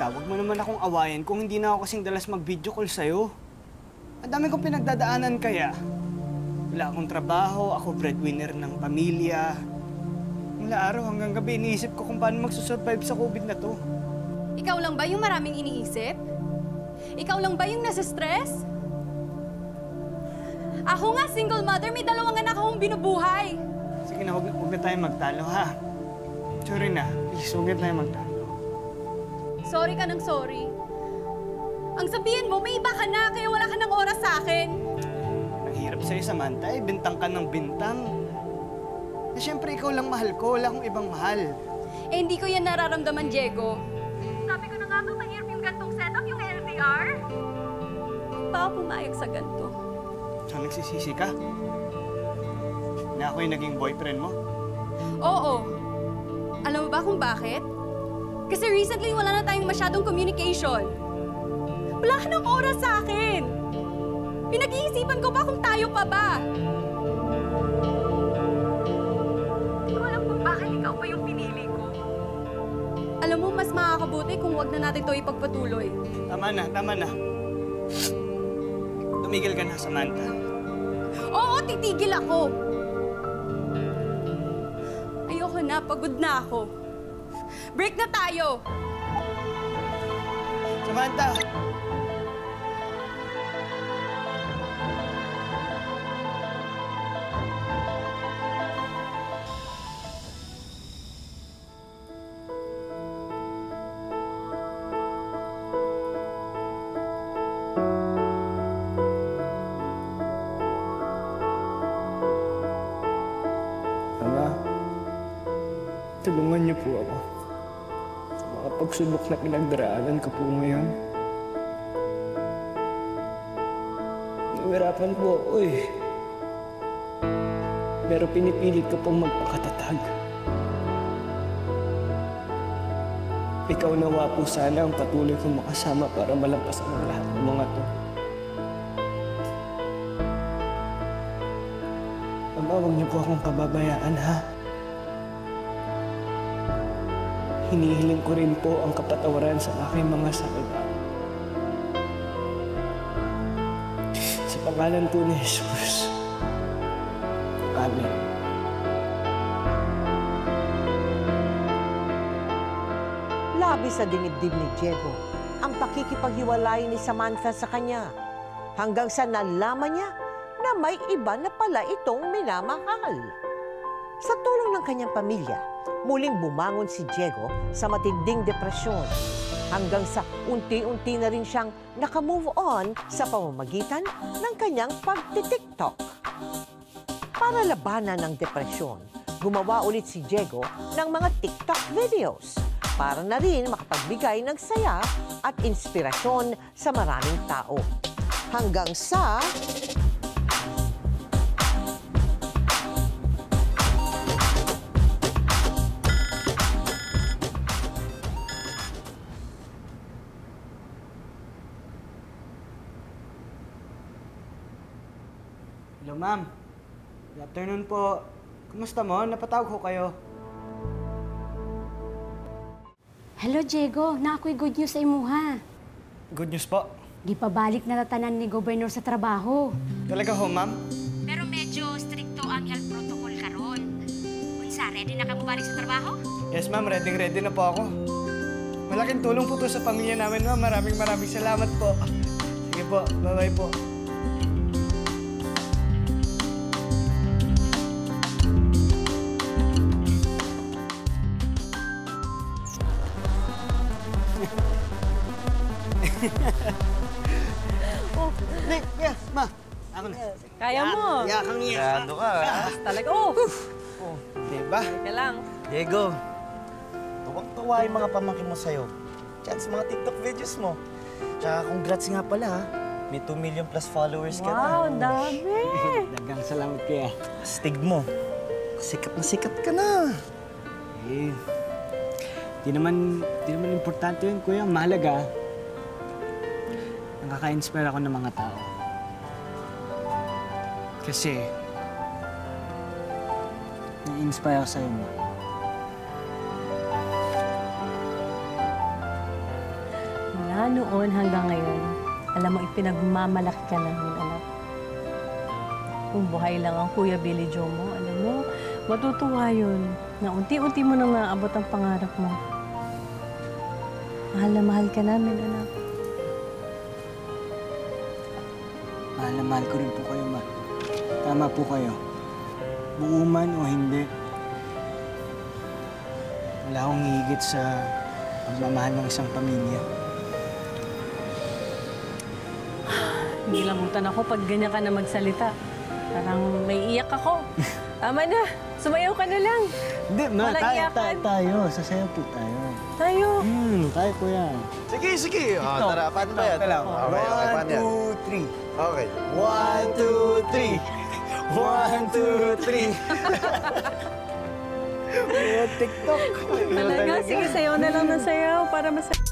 Samantha, huwag mo naman akong awayan kung hindi na ako kasing dalas mag-video call sa'yo. Ang dami kong pinagdadaanan kaya. Wala akong trabaho, ako breadwinner ng pamilya. Mula araw hanggang gabi, iniisip ko kung paano magsusurvive sa COVID na to. Ikaw lang ba yung maraming iniisip? Ikaw lang ba yung nasa stress? Ako nga, single mother, may 2 anak akong binubuhay. Sige na, huwag na tayo magtalo, ha? Sorry na, please, huwag na tayo magtalo. Sorry ka ng sorry. Ang sabihin mo, may iba ka na, kaya wala ka ng oras sa akin. Ang hirap sa'yo, Samantha, eh. Bintang ka ng bintang. Eh, siyempre, ikaw lang mahal ko. Wala akong ibang mahal. Eh, hindi ko yan nararamdaman, Diego. Sabi ko na nga ba, mahirap yung gantong setup, yung LDR? Pa ako pumayag sa ganto. So, nagsisisi ka? Na ako yung naging boyfriend mo? Oo. Alam mo ba kung bakit? Kasi recently, wala na tayong masyadong communication. Wala ka ng oras sa akin. Pinag-iisipan ko pa kung tayo pa ba. Hindi ko alam kung bakit ikaw pa yung pinili ko. Alam mo, mas makakabuti kung wag na natin ito ipagpatuloy. Tama na, tama na. Tumigil ka na, Samantha. Oo, titigil ako. Ayoko na, pagod na ako. Break na tayo! Samantha! Tulungan niyo po ako sa mga pagsubok na pinagdaraanan ko po ngayon. Nahihirapan po ako eh. Pero pinipilit ko pong magpakatatag. Ikaw nawa po sana ang patuloy kong makasama para malampasan ang lahat ng mga to. Ama, huwag niyo po akong pababayaan, ha? Hinihiling ko rin po ang kapatawaran sa aking mga salita. Sa pangalan po ni Jesus. Amen. Labis sa dinibdib ni Diego ang pakikipaghiwalay ni Samantha sa kanya hanggang sa nalaman niya na may iba na pala itong minamahal. Sa tulong ng kanyang pamilya, muling bumangon si Diego sa matinding depresyon hanggang sa unti-unti na rin siyang nakamove on sa pamamagitan ng kanyang pagti-TikTok. Para labanan ng depresyon, gumawa ulit si Diego ng mga TikTok videos para na rin makapagbigay ng saya at inspirasyon sa maraming tao. Hanggang sa Hello, ma'am. Good afternoon po. Kumusta mo? Napatawag ko kayo. Hello, Diego. Na ako'y good news sa imuha. Good news po. Di pa balik na tatanan ni Gobernador sa trabaho. Talaga ho, ma'am? Pero medyo stricto ang health protocol karon. Unsa, ready na ka mo balik sa trabaho? Yes, ma'am. Ready na po ako. Malaking tulong po to sa pamilya namin, ma'am. Maraming salamat po. Sige po. Bye-bye po. Yes, ma. Ako na. Kaya mo. Yakang iya. Grado ka, ha? Talaga, Diba? Teka lang. Diego, tuwang-tuwa yung mga pamangkin mo sa'yo. Chance mga TikTok videos mo. Tsaka congrats nga pala, ha? May 2 million plus followers ka na. Wow, dami! Dagang salamat kaya. Astig mo. Sikat ka na. Eh, di naman importante yun, kuya. Mahalaga. Nakaka-inspire ako ng mga tao. Kasi, na-inspire ako sa'yo, ma. Mula noon hanggang ngayon, alam mo, ipinagmamalaki ka namin, anak. Kung buhay lang ang Kuya Billy Joe mo, alam mo, matutuwa yun na unti-unti mo nang naabot ang pangarap mo. Mahal na mahal ka namin, anak. Mahal na mahal ko rin po kayo, ma. Tama po kayo. Buo man o hindi, wala akong higit sa pagmamahal ng isang pamilya. Nilamutan ako pag ganyan ka na magsalita. Parang may iyak ako. Tama na, sumayaw ka na lang. Hindi, ma. Walang iyakan. Tayo. Sasayaw po tayo. Tayo. Tayo, kuya. Sige, sige. Tara, paano ba yan? Okay, paano yan? 1, 2, 3. Okay. 1, 2, 3. 1, 2, 3. TikTok. Talaga, sige, sayaw na lang ng sayaw para masaya.